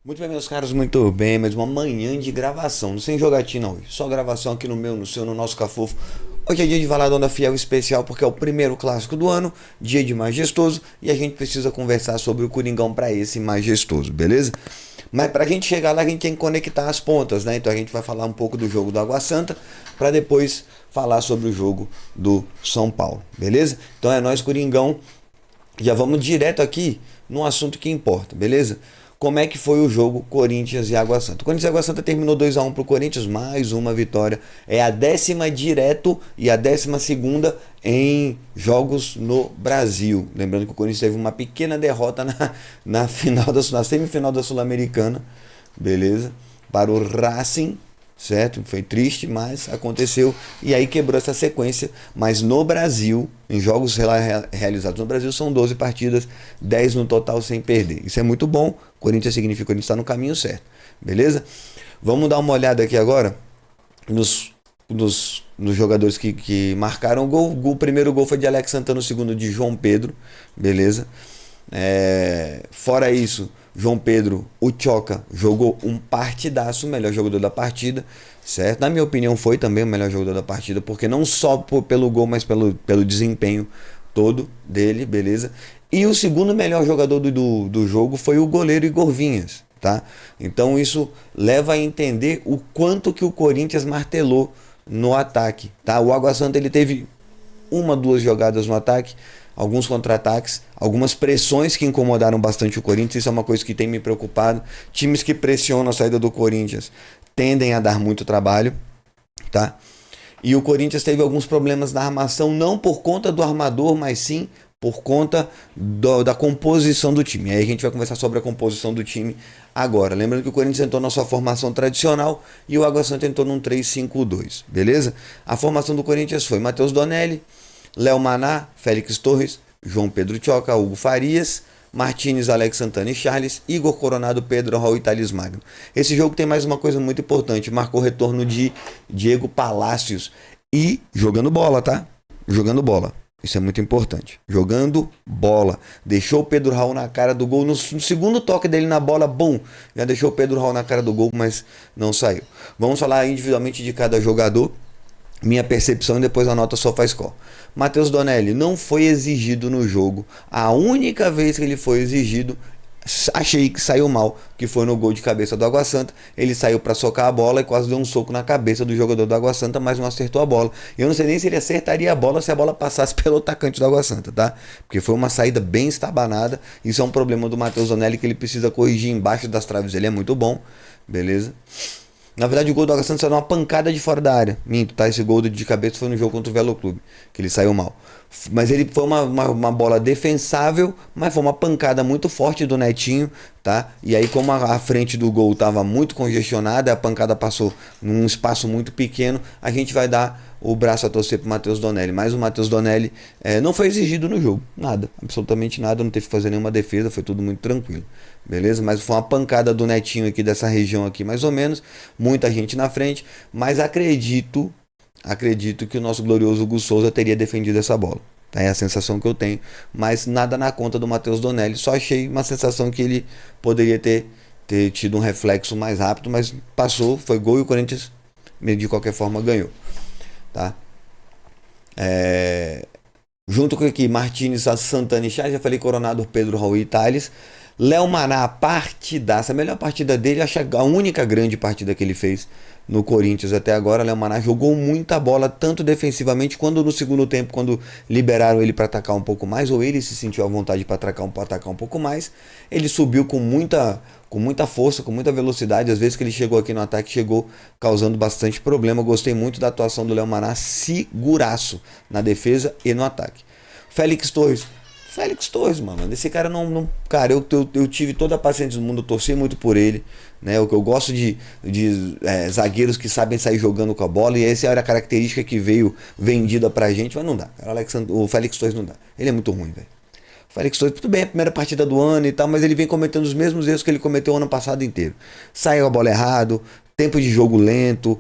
Muito bem, meus caros, muito bem, mais uma manhã de gravação, sem jogatina hoje, só gravação aqui no meu, no seu, no nosso Cafofo. Hoje é dia de Valadão Fiel especial porque é o primeiro clássico do ano, dia de majestoso, e a gente precisa conversar sobre o Coringão para esse majestoso, beleza? Mas pra gente chegar lá, a gente tem que conectar as pontas, né? Então a gente vai falar um pouco do jogo do Água Santa, para depois falar sobre o jogo do São Paulo, beleza? Então é nós, Coringão, já vamos direto aqui no assunto que importa, beleza? Como é que foi o jogo Corinthians e Água Santa? O Corinthians e Água Santa terminou 2-1 para o Corinthians, mais uma vitória. É a 10ª direto e a 12ª em jogos no Brasil. Lembrando que o Corinthians teve uma pequena derrota na semifinal da Sul-Americana, beleza? Para o Racing, certo? Foi triste, mas aconteceu e aí quebrou essa sequência. Mas no Brasil, em jogos realizados no Brasil, são 12 partidas, 10 no total sem perder. Isso é muito bom. Corinthians significa que a gente está no caminho certo, beleza? Vamos dar uma olhada aqui agora nos jogadores que marcaram o gol. O primeiro gol foi de Alex Santana, o segundo de João Pedro, beleza? Fora isso, João Pedro, o Tchoca, jogou um partidaço, o melhor jogador da partida, certo? Na minha opinião, foi também o melhor jogador da partida, porque não só pelo gol, mas pelo desempenho todo dele, beleza? E o segundo melhor jogador do jogo foi o goleiro Igor Vinhas, tá? Então isso leva a entender o quanto que o Corinthians martelou no ataque, tá? O Água Santa ele teve uma, duas jogadas no ataque, alguns contra-ataques, algumas pressões que incomodaram bastante o Corinthians. Isso é uma coisa que tem me preocupado. Times que pressionam a saída do Corinthians tendem a dar muito trabalho, tá? E o Corinthians teve alguns problemas na armação, não por conta do armador, mas sim por conta da composição do time. Aí a gente vai conversar sobre a composição do time agora. Lembrando que o Corinthians entrou na sua formação tradicional e o Água Santa entrou num 3-5-2, beleza? A formação do Corinthians foi Matheus Donelli, Léo Maná, Félix Torres, João Pedro Tchoca, Hugo Farias, Martínez, Alex Santana e Charles, Igor Coronado, Pedro Raul e Thales Magno. Esse jogo tem mais uma coisa muito importante, marcou o retorno de Diego Palacios e jogando bola, tá? Jogando bola. Isso é muito importante. Jogando bola. Deixou o Pedro Raul na cara do gol. No segundo toque dele na bola, bom. Já deixou o Pedro Raul na cara do gol, mas não saiu. Vamos falar individualmente de cada jogador. Minha percepção e depois a nota SofaScore. Matheus Donelli não foi exigido no jogo. A única vez que ele foi exigido, achei que saiu mal, que foi no gol de cabeça do Água Santa. Ele saiu para socar a bola e quase deu um soco na cabeça do jogador do Água Santa, mas não acertou a bola. Eu não sei nem se ele acertaria a bola se a bola passasse pelo atacante do Água Santa, tá? Porque foi uma saída bem estabanada. Isso é um problema do Matheus Donelli que ele precisa corrigir embaixo das traves. Ele é muito bom, beleza? Na verdade, o gol do Água Santa saiu uma pancada de fora da área. Minto, tá? Esse gol de cabeça foi no jogo contra o Velo Clube, que ele saiu mal. Mas ele foi uma bola defensável, mas foi uma pancada muito forte do Netinho, tá? E aí, como a frente do gol estava muito congestionada, a pancada passou num espaço muito pequeno, a gente vai dar o braço a torcer pro Matheus Donelli. Mas o Matheus Donelli não foi exigido no jogo. Nada, absolutamente nada, não teve que fazer nenhuma defesa, foi tudo muito tranquilo. Beleza? Mas foi uma pancada do Netinho aqui dessa região aqui, mais ou menos. Muita gente na frente, mas acredito que o nosso glorioso Hugo Souza teria defendido essa bola. Tá? É a sensação que eu tenho. Mas nada na conta do Matheus Donelli. Só achei uma sensação que ele poderia ter tido um reflexo mais rápido, mas passou, foi gol e o Corinthians, de qualquer forma, ganhou. Tá? Junto com aqui Martínez, Santana e Charles, já falei Coronado, Pedro, Raul e Thales. Léo Maná, partidaça, a melhor partida dele, acho a única grande partida que ele fez no Corinthians até agora. Léo Maná jogou muita bola, tanto defensivamente quanto no segundo tempo, quando liberaram ele para atacar um pouco mais, ou ele se sentiu à vontade para atacar um pouco mais. Ele subiu com muita força, com muita velocidade. Às vezes que ele chegou aqui no ataque, chegou causando bastante problema. Gostei muito da atuação do Léo Maná, seguraço na defesa e no ataque. Félix Torres, mano. Esse cara não. Cara, eu tive toda a paciência do mundo, eu torci muito por ele. Né? Eu gosto de zagueiros que sabem sair jogando com a bola. E essa era a característica que veio vendida pra gente, mas não dá. Cara, o Félix Torres não dá. Ele é muito ruim, velho. O Félix Torres, tudo bem, é a primeira partida do ano e tal, mas ele vem cometendo os mesmos erros que ele cometeu o ano passado inteiro. Saiu a bola errado, tempo de jogo lento,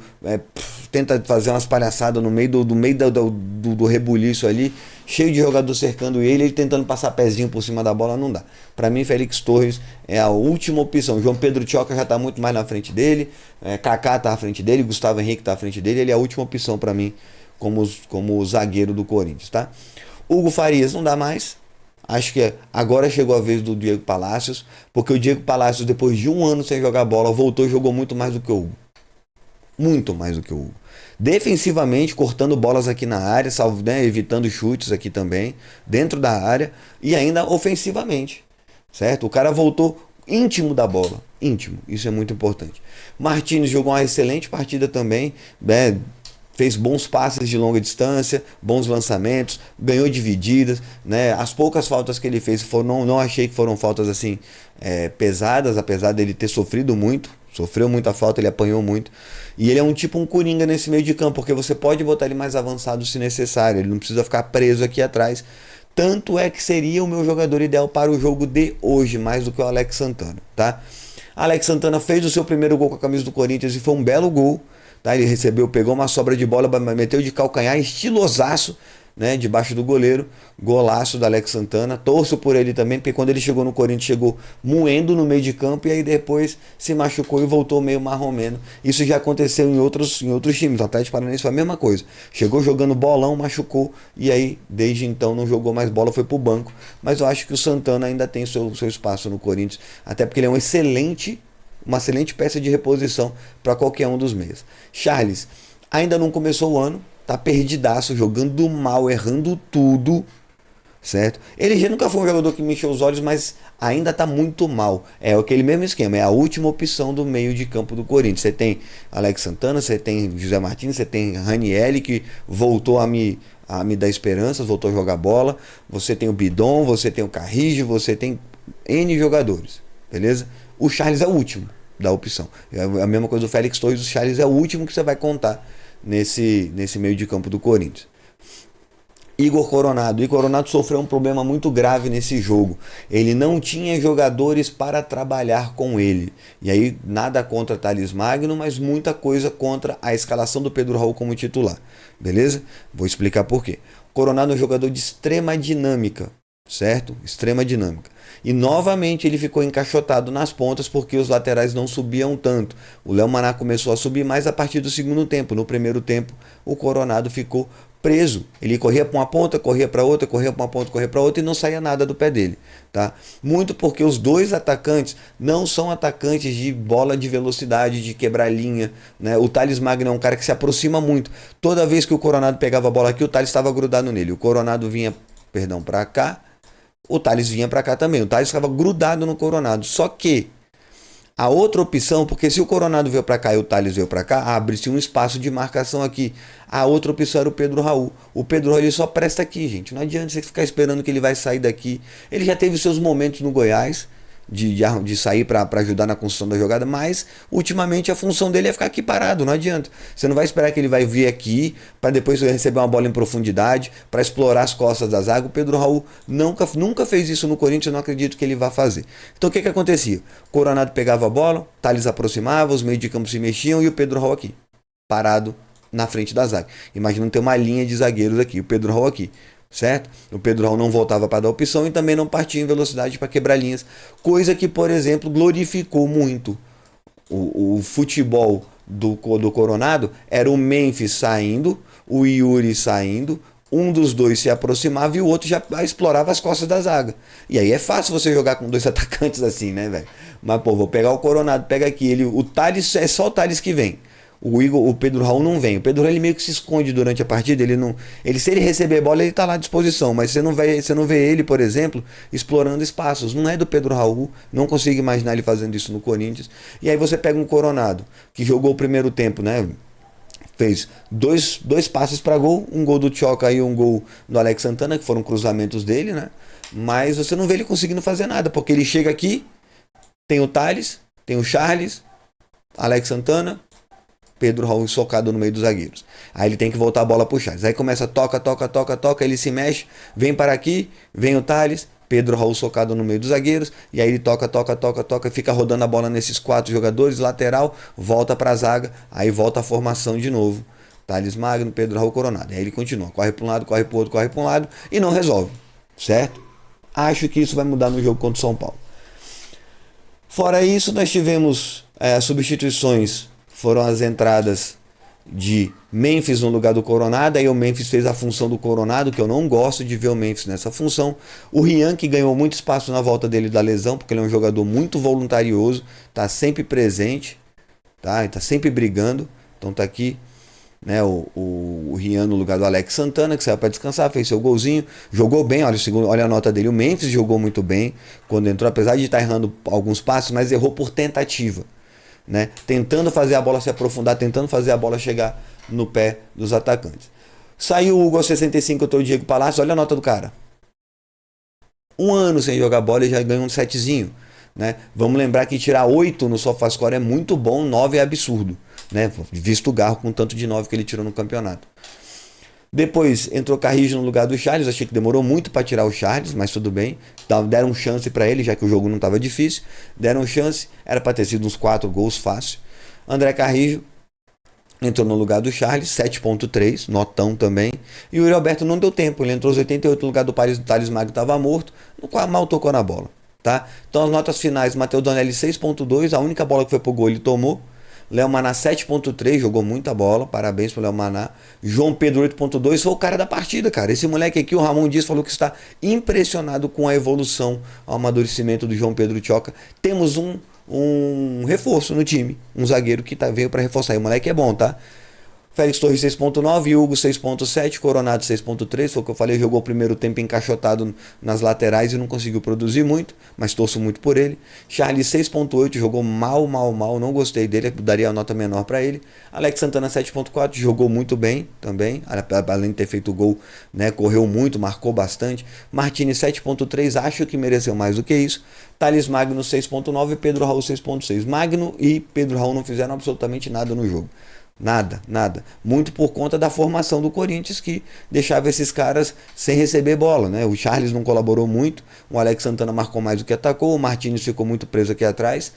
tenta fazer umas palhaçadas no meio do rebuliço ali, cheio de jogador cercando ele tentando passar pezinho por cima da bola, não dá. Para mim, Félix Torres é a última opção. João Pedro Tioca já tá muito mais na frente dele, Kaká tá à frente dele, Gustavo Henrique tá à frente dele, ele é a última opção para mim como zagueiro do Corinthians, tá? Hugo Farias não dá mais. Acho que agora chegou a vez do Diego Palacios, porque o Diego Palacios, depois de um ano sem jogar bola, voltou e jogou muito mais do que o Hugo. Muito mais do que o Hugo. Defensivamente, cortando bolas aqui na área, né, evitando chutes aqui também, dentro da área, e ainda ofensivamente, certo? O cara voltou íntimo da bola, íntimo, isso é muito importante. Martins jogou uma excelente partida também, né? Fez bons passes de longa distância, bons lançamentos, ganhou divididas, né? As poucas faltas que ele fez, não achei que foram faltas assim pesadas, apesar dele ter sofrido muito, sofreu muita falta, ele apanhou muito. E ele é um coringa nesse meio de campo, porque você pode botar ele mais avançado se necessário, ele não precisa ficar preso aqui atrás. Tanto é que seria o meu jogador ideal para o jogo de hoje, mais do que o Alex Santana, tá? Alex Santana fez o seu primeiro gol com a camisa do Corinthians e foi um belo gol. Tá, ele pegou uma sobra de bola, meteu de calcanhar, estilosaço, né, debaixo do goleiro, golaço do Alex Santana. Torço por ele também, porque quando ele chegou no Corinthians, chegou moendo no meio de campo e aí depois se machucou e voltou meio marromeno. Isso já aconteceu em outros times. O Atlético Paranaense foi a mesma coisa. Chegou jogando bolão, machucou e aí desde então não jogou mais bola, foi pro banco. Mas eu acho que o Santana ainda tem seu espaço no Corinthians, até porque ele é uma excelente peça de reposição para qualquer um dos meias. Charles ainda não começou o ano, tá perdidaço, jogando mal, errando tudo, certo? Ele já nunca foi um jogador que me encheu os olhos, mas ainda tá muito mal. É aquele mesmo esquema, é a última opção do meio de campo do Corinthians. Você tem Alex Santana, você tem José Martins, você tem Ranieri, que voltou a me dar esperanças, voltou a jogar bola. Você tem o Bidon, você tem o Carrijo, você tem N jogadores, beleza? O Charles é o último da opção. É a mesma coisa do Félix Torres, o Charles é o último que você vai contar nesse meio de campo do Corinthians. Igor Coronado sofreu um problema muito grave nesse jogo. Ele não tinha jogadores para trabalhar com ele. E aí, nada contra Thales Magno, mas muita coisa contra a escalação do Pedro Raul como titular. Beleza? Vou explicar por quê. Coronado é um jogador de extrema dinâmica, certo? Extrema dinâmica. E novamente ele ficou encaixotado nas pontas porque os laterais não subiam tanto. O Léo Maná começou a subir mais a partir do segundo tempo. No primeiro tempo, o Coronado ficou preso. Ele corria para uma ponta, corria para outra, corria para uma ponta, corria para outra e não saía nada do pé dele, tá? Muito porque os dois atacantes não são atacantes de bola de velocidade, de quebrar linha, né? O Thales Magno é um cara que se aproxima muito. Toda vez que o Coronado pegava a bola aqui, o Thales estava grudado nele. O Coronado vinha, para cá, o Thales vinha para cá também. O Thales estava grudado no Coronado. Só que a outra opção, porque se o Coronado veio para cá e o Thales veio para cá, abre-se um espaço de marcação aqui. A outra opção era o Pedro Raul. O Pedro Raul ele só presta aqui, gente. Não adianta você ficar esperando que ele vai sair daqui. Ele já teve seus momentos no Goiás de sair para ajudar na construção da jogada, mas ultimamente a função dele é ficar aqui parado, não adianta. Você não vai esperar que ele vai vir aqui para depois receber uma bola em profundidade, para explorar as costas da zaga. O Pedro Raul nunca fez isso no Corinthians, eu não acredito que ele vá fazer. Então o que acontecia? O Coronado pegava a bola, Thales aproximava, os meios de campo se mexiam e o Pedro Raul aqui, parado na frente da zaga. Imagina ter uma linha de zagueiros aqui, o Pedro Raul aqui. Certo? O Pedro Raul não voltava para dar opção e também não partia em velocidade para quebrar linhas. Coisa que, por exemplo, glorificou muito o futebol do Coronado. Era o Memphis saindo, o Yuri saindo, um dos dois se aproximava e o outro já explorava as costas da zaga. E aí é fácil você jogar com dois atacantes assim, né, velho? Mas, pô, vou pegar o Coronado, pega aqui. O Thales, é só o Thales que vem. O Pedro Raul não vem. O Pedro Raul ele meio que se esconde durante a partida. Se ele receber bola, ele está lá à disposição. Mas você não vê ele, por exemplo, explorando espaços. Não é do Pedro Raul. Não consigo imaginar ele fazendo isso no Corinthians. E aí você pega um Coronado, que jogou o primeiro tempo, né? Fez dois passes para gol. Um gol do Tioca e um gol do Alex Santana, que foram cruzamentos dele, né? Mas você não vê ele conseguindo fazer nada. Porque ele chega aqui, tem o Thales, tem o Charles, Alex Santana, Pedro Raul socado no meio dos zagueiros. Aí ele tem que voltar a bola pro Charles. Aí começa toca, ele se mexe, vem para aqui, vem o Thales, Pedro Raul socado no meio dos zagueiros, e aí ele toca, fica rodando a bola nesses 4 jogadores, lateral, volta para a zaga, aí volta a formação de novo. Thales Magno, Pedro Raul, Coronado. Aí ele continua, corre para um lado, corre para o outro, corre para um lado e não resolve, certo? Acho que isso vai mudar no jogo contra o São Paulo. Fora isso, nós tivemos substituições, foram as entradas de Memphis no lugar do Coronado. Aí o Memphis fez a função do Coronado, que eu não gosto de ver o Memphis nessa função. O Rian, que ganhou muito espaço na volta dele da lesão, porque ele é um jogador muito voluntarioso, tá sempre presente, tá? Ele tá sempre brigando. Então tá aqui, né, o Rian no lugar do Alex Santana, que saiu para descansar, fez seu golzinho, jogou bem. Olha a nota dele. O Memphis jogou muito bem quando entrou, apesar de estar errando alguns passos, mas errou por tentativa, né? Tentando fazer a bola se aprofundar, tentando fazer a bola chegar no pé dos atacantes. Saiu o Hugo aos 65, eu o Diego Palácio. Olha a nota do cara. 1 ano sem jogar bola e já ganhou um setzinho, né? Vamos lembrar que tirar 8 no SofaScore é muito bom, 9 é absurdo, né? Visto o Garro com o tanto de 9 que ele tirou no campeonato. Depois entrou Carrijo no lugar do Charles. Achei que demorou muito para tirar o Charles, mas tudo bem. Deram chance para ele, já que o jogo não estava difícil. Deram chance, era para ter sido uns 4 gols fácil. André Carrijo entrou no lugar do Charles, 7.3, notão também. E o Yuri Alberto não deu tempo, ele entrou aos 88 no lugar do Thales Magno, estava morto, no qual mal tocou na bola, tá? Então as notas finais: Matheus Donelli 6.2, a única bola que foi pro gol ele tomou. Léo Maná 7.3, jogou muita bola, parabéns pro Léo Maná. João Pedro 8.2, foi o cara da partida, cara. Esse moleque aqui, o Ramon Dias, falou que está impressionado com a evolução, o amadurecimento do João Pedro Tchoca. Temos um reforço no time, um zagueiro que veio para reforçar. E o moleque é bom, tá? Félix Torres 6.9, Hugo 6.7, Coronado 6.3, foi o que eu falei, jogou o primeiro tempo encaixotado nas laterais e não conseguiu produzir muito, mas torço muito por ele. Charles 6.8, jogou mal, não gostei dele, daria a nota menor para ele. Alex Santana 7.4, jogou muito bem também, além de ter feito o gol, né, correu muito, marcou bastante. Martini 7.3, acho que mereceu mais do que isso. Thales Magno 6.9 e Pedro Raul 6.6. Magno e Pedro Raul não fizeram absolutamente nada no jogo. Nada. Muito por conta da formação do Corinthians, que deixava esses caras sem receber bola, né? O Charles não colaborou muito, o Alex Santana marcou mais do que atacou, o Martins ficou muito preso aqui atrás,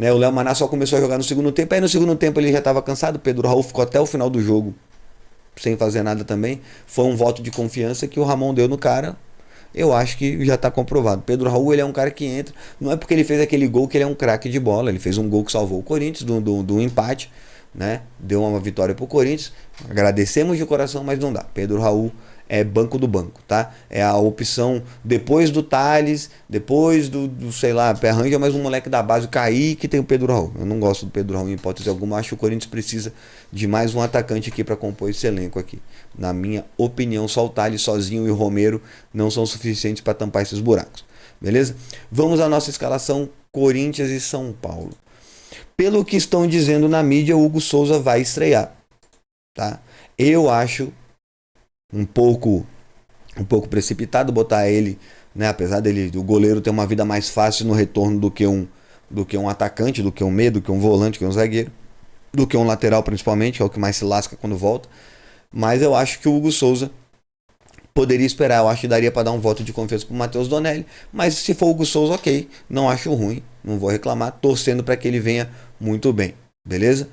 né? O Léo Maná só começou a jogar no segundo tempo, aí no segundo tempo ele já estava cansado. O Pedro Raul ficou até o final do jogo sem fazer nada também. Foi um voto de confiança que o Ramon deu no cara. Eu acho que já está comprovado. Pedro Raul, ele é um cara que entra, não é porque ele fez aquele gol que ele é um craque de bola. Ele fez um gol que salvou o Corinthians do empate, né? Deu uma vitória pro Corinthians. Agradecemos de coração, mas não dá. Pedro Raul é banco do banco, tá? É a opção depois do Thales, depois do sei lá, arranja mais um moleque da base, o Kaique, que tem o Pedro Raul. Eu não gosto do Pedro Raul em hipótese alguma. Acho que o Corinthians precisa de mais um atacante aqui para compor esse elenco aqui. Na minha opinião, só o Thales sozinho e o Romero não são suficientes para tampar esses buracos. Beleza? Vamos à nossa escalação: Corinthians e São Paulo. Pelo que estão dizendo na mídia, o Hugo Souza vai estrear, tá? Eu acho um pouco precipitado botar ele, né? Apesar do goleiro ter uma vida mais fácil no retorno do que um atacante, do que um meio, do que um volante, do que um zagueiro, do que um lateral principalmente, que é o que mais se lasca quando volta. Mas eu acho que o Hugo Souza poderia esperar. Eu acho que daria para dar um voto de confiança pro Matheus Donelli, mas se for o Hugo Souza, ok, não acho ruim, não vou reclamar, torcendo para que ele venha muito bem, beleza?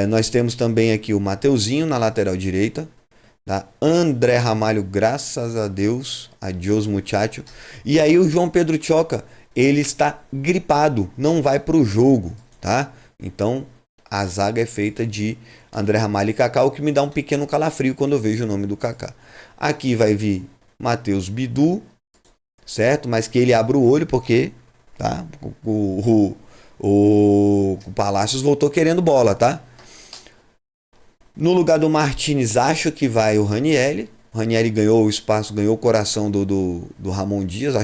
Nós temos também aqui o Mateuzinho na lateral direita, tá? André Ramalho, graças a Deus, adiós muchacho. E aí o João Pedro Tchoca, ele está gripado, não vai pro jogo, tá? Então a zaga é feita de André Ramalho e Kaká, o que me dá um pequeno calafrio quando eu vejo o nome do Kaká. Aqui vai vir Matheus Bidu, certo? Mas que ele abra o olho, porque tá? O Palácios voltou querendo bola, tá? No lugar do Martins, acho que vai o Ranieri. O Ranieri ganhou o espaço, ganhou o coração do Ramon Dias.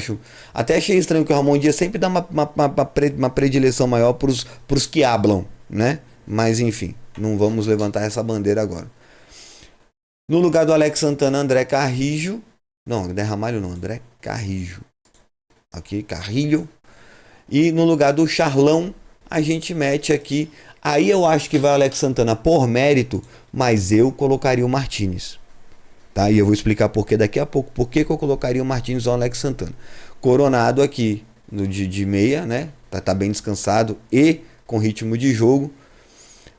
Até achei estranho que o Ramon Dias sempre dá uma predileção maior pros que hablam, né? Mas enfim, não vamos levantar essa bandeira agora. No lugar do Alex Santana, André Carrijo. Não, André Ramalho não, André Carrijo. Aqui, Carrilho. E no lugar do Charlão, a gente mete aqui. Aí eu acho que vai o Alex Santana por mérito, mas eu colocaria o Martins. tá? E eu vou explicar por que daqui a pouco. Por que eu colocaria o Martins ou o Alex Santana? Coronado aqui no de meia, né? Tá bem descansado e com ritmo de jogo.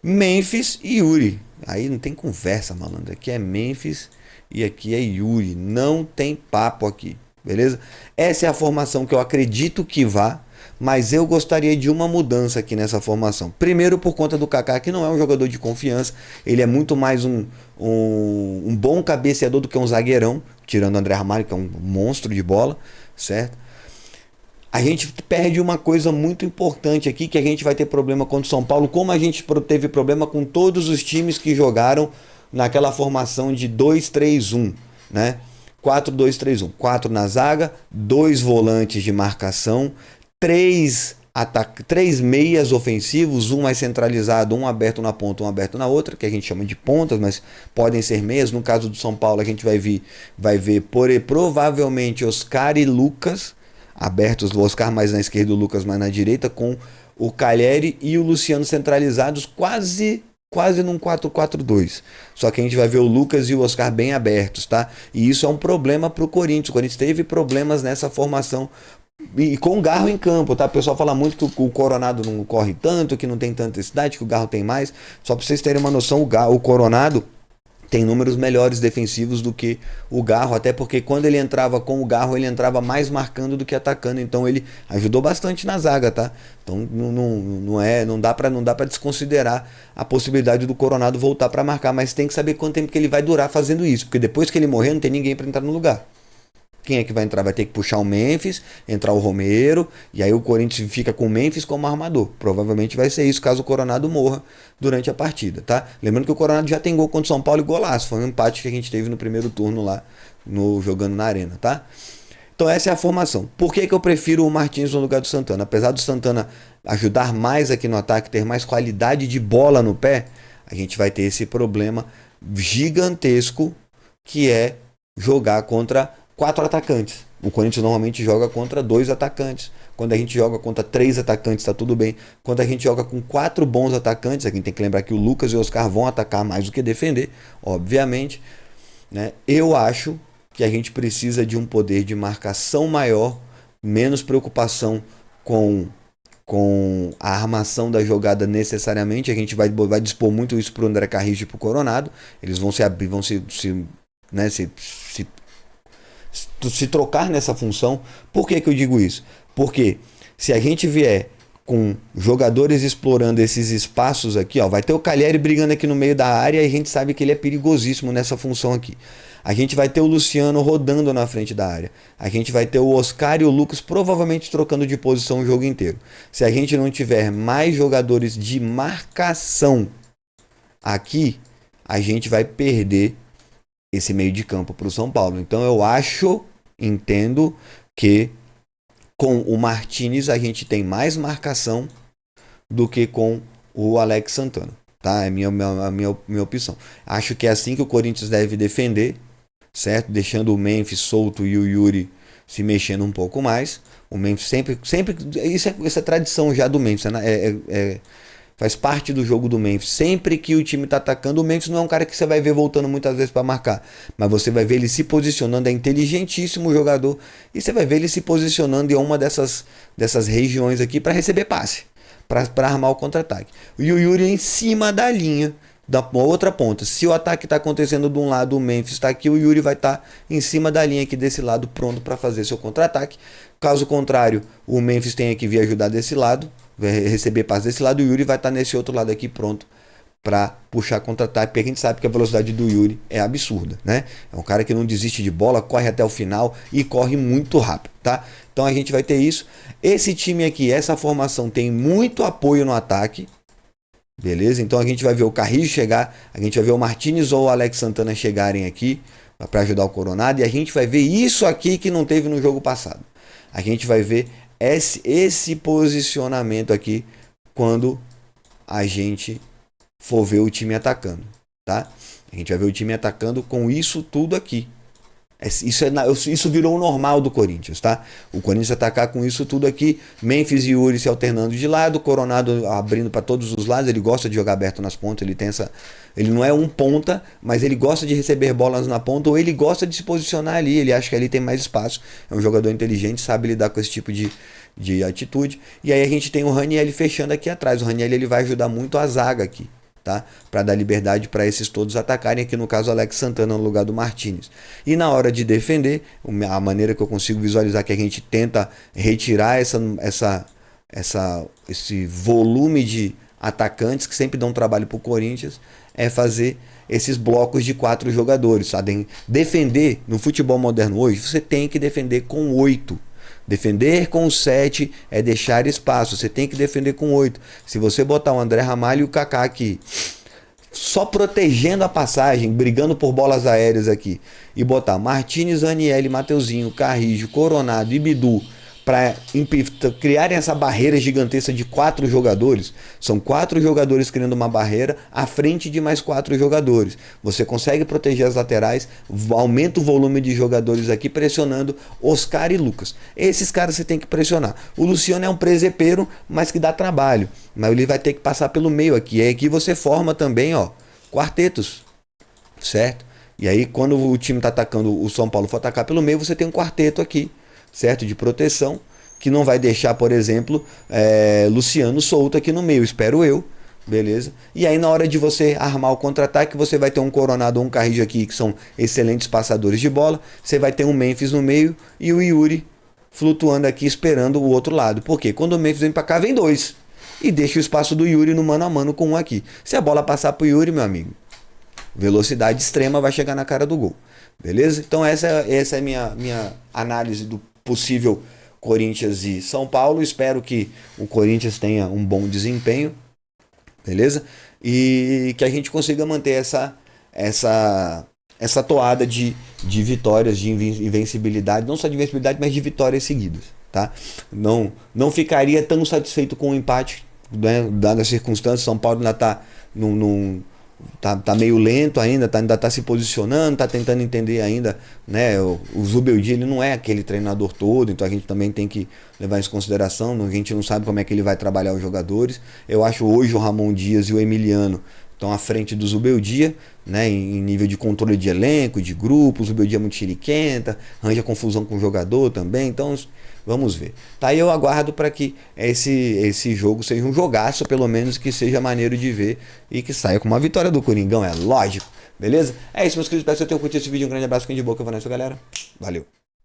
Memphis e Yuri. Aí não tem conversa, malandro. Aqui é Memphis e aqui é Yuri. Não tem papo aqui, beleza? Essa é a formação que eu acredito que vá, mas eu gostaria de uma mudança aqui nessa formação. Primeiro por conta do Kaká, que não é um jogador de confiança. Ele é muito mais um bom cabeceador do que um zagueirão, tirando o André Ramalho, que é um monstro de bola, certo? A gente perde uma coisa muito importante aqui, que a gente vai ter problema contra o São Paulo, como a gente teve problema com todos os times que jogaram naquela formação de 2-3-1, né? 4-2-3-1. 4 na zaga, 2 volantes de marcação, 3 meias ofensivos, um mais centralizado, um aberto na ponta, um aberto na outra, que a gente chama de pontas, mas podem ser meias. No caso do São Paulo, a gente vai ver provavelmente Oscar e Lucas abertos, o Oscar mais na esquerda, o Lucas mais na direita, com o Calheri e o Luciano centralizados quase num 4-4-2. Só que a gente vai ver o Lucas e o Oscar bem abertos, tá? E isso é um problema pro Corinthians. O Corinthians teve problemas nessa formação e com o Garro em campo, tá? O pessoal fala muito que o Coronado não corre tanto, que não tem tanta cidade, que o Garro tem mais. Só pra vocês terem uma noção, o Coronado tem números melhores defensivos do que o Garro, até porque quando ele entrava com o Garro, ele entrava mais marcando do que atacando, então ele ajudou bastante na zaga, tá? Então não dá para desconsiderar a possibilidade do Coronado voltar para marcar, mas tem que saber quanto tempo que ele vai durar fazendo isso, porque depois que ele morrer não tem ninguém para entrar no lugar. Quem é que vai entrar? Vai ter que puxar o Memphis, entrar o Romero, e aí o Corinthians fica com o Memphis como armador. Provavelmente vai ser isso caso o Coronado morra durante a partida, tá? Lembrando que o Coronado já tem gol contra o São Paulo e golaço. Foi um empate que a gente teve no primeiro turno lá, jogando na arena, tá? Então essa é a formação. Por que eu prefiro o Martins no lugar do Santana? Apesar do Santana ajudar mais aqui no ataque, ter mais qualidade de bola no pé, a gente vai ter esse problema gigantesco que é jogar contra 4 atacantes. O Corinthians normalmente joga contra 2 atacantes. Quando a gente joga contra 3 atacantes, tá tudo bem. Quando a gente joga com 4 bons atacantes, a gente tem que lembrar que o Lucas e o Oscar vão atacar mais do que defender, obviamente, né? Eu acho que a gente precisa de um poder de marcação maior, menos preocupação com a armação da jogada necessariamente. A gente vai dispor muito isso pro André Carrijo e pro Coronado. Eles vão se abrir, vão se trocar nessa função. Por que eu digo isso? Porque se a gente vier com jogadores explorando esses espaços aqui, ó, vai ter o Calheri brigando aqui no meio da área e a gente sabe que ele é perigosíssimo nessa função aqui. A gente vai ter o Luciano rodando na frente da área. A gente vai ter o Oscar e o Lucas provavelmente trocando de posição o jogo inteiro. Se a gente não tiver mais jogadores de marcação aqui, a gente vai perder esse meio de campo para o São Paulo. Então eu entendo que com o Martins a gente tem mais marcação do que com o Alex Santana, tá? É a minha opção. Acho que é assim que o Corinthians deve defender, certo? Deixando o Memphis solto e o Yuri se mexendo um pouco mais. O Memphis sempre isso é tradição já do Memphis, né? Faz parte do jogo do Memphis. Sempre que o time tá atacando, o Memphis não é um cara que você vai ver voltando muitas vezes para marcar. Mas você vai ver ele se posicionando, é inteligentíssimo o jogador. E você vai ver ele se posicionando em uma dessas regiões aqui para receber passe, para armar o contra-ataque. E o Yuri em cima da linha, da outra ponta. Se o ataque está acontecendo de um lado, o Memphis está aqui, o Yuri vai estar em cima da linha aqui desse lado, pronto para fazer seu contra-ataque. Caso contrário, o Memphis tenha que vir ajudar desse lado, vai receber passe desse lado, o Yuri vai estar nesse outro lado aqui pronto para puxar contra-ataque, porque a gente sabe que a velocidade do Yuri é absurda, né? É um cara que não desiste de bola, corre até o final e corre muito rápido, tá? Então a gente vai ter isso. Esse time aqui, essa formação tem muito apoio no ataque, beleza? Então a gente vai ver o Carrijo chegar, a gente vai ver o Martins ou o Alex Santana chegarem aqui para ajudar o Coronado, e a gente vai ver isso aqui que não teve no jogo passado. A gente vai ver esse posicionamento aqui quando a gente for ver o time atacando, tá? A gente vai ver o time atacando com isso tudo aqui. Isso virou o normal do Corinthians, tá? O Corinthians atacar com isso tudo aqui, Memphis e Yuri se alternando de lado, Coronado abrindo para todos os lados, ele gosta de jogar aberto nas pontas, ele não é um ponta, mas ele gosta de receber bolas na ponta, ou ele gosta de se posicionar ali, ele acha que ali tem mais espaço. É um jogador inteligente, sabe lidar com esse tipo de atitude. E aí a gente tem o Raniel fechando aqui atrás. O Raniel ele vai ajudar muito a zaga aqui, tá? Para dar liberdade para esses todos atacarem, aqui no caso o Alex Santana no lugar do Martinez. E na hora de defender, a maneira que eu consigo visualizar que a gente tenta retirar esse volume de atacantes que sempre dão trabalho para o Corinthians, é fazer esses blocos de 4 jogadores, sabe? Defender no futebol moderno hoje, você tem que defender com 8. Defender com 7 é deixar espaço. Você tem que defender com 8. Se você botar o André Ramalho e o Kaká aqui, só protegendo a passagem, brigando por bolas aéreas aqui, e botar Martinez, Raniel, Mateuzinho, Carrijo, Coronado e Bidu para criarem essa barreira gigantesca de 4 jogadores, são 4 jogadores criando uma barreira à frente de mais 4 jogadores. Você consegue proteger as laterais, aumenta o volume de jogadores aqui pressionando Oscar e Lucas. Esses caras você tem que pressionar. O Luciano é um presepeiro, mas que dá trabalho, mas ele vai ter que passar pelo meio aqui. E aí aqui você forma também, ó, quartetos, certo? E aí quando o time está atacando, o São Paulo for atacar pelo meio, você tem um quarteto aqui, certo? De proteção, que não vai deixar, por exemplo, Luciano solto aqui no meio, espero eu, beleza? E aí na hora de você armar o contra-ataque, você vai ter um Coronado ou um Carrijo aqui, que são excelentes passadores de bola, você vai ter um Memphis no meio e o Yuri flutuando aqui esperando o outro lado. Porque quando o Memphis vem para cá, vem 2 e deixa o espaço do Yuri no mano a mano com um aqui. Se a bola passar pro Yuri, meu amigo, velocidade extrema, vai chegar na cara do gol, beleza? Então essa é a minha análise do possível Corinthians e São Paulo. Espero que o Corinthians tenha um bom desempenho, beleza? E que a gente consiga manter essa toada de vitórias, de invencibilidade, não só de invencibilidade, mas de vitórias seguidas, tá? Não ficaria tão satisfeito com o empate, né, dada as circunstâncias. São Paulo ainda tá tá meio lento ainda tá se posicionando, tá tentando entender ainda, né? O Zubeldia, ele não é aquele treinador todo, então a gente também tem que levar isso em consideração. A gente não sabe como é que ele vai trabalhar os jogadores. Eu acho hoje o Ramon Dias e o Emiliano estão à frente do Zubeldia, né, em nível de controle de elenco, de grupo. O Zubeldia é muito chiliquenta, arranja confusão com o jogador também, então vamos ver. Tá, aí eu aguardo para que esse jogo seja um jogaço, pelo menos, que seja maneiro de ver e que saia com uma vitória do Coringão, é lógico, beleza? É isso, meus queridos, espero que vocês tenham curtido esse vídeo. Um grande abraço, fiquem de boa, que eu vou nessa, galera. Valeu!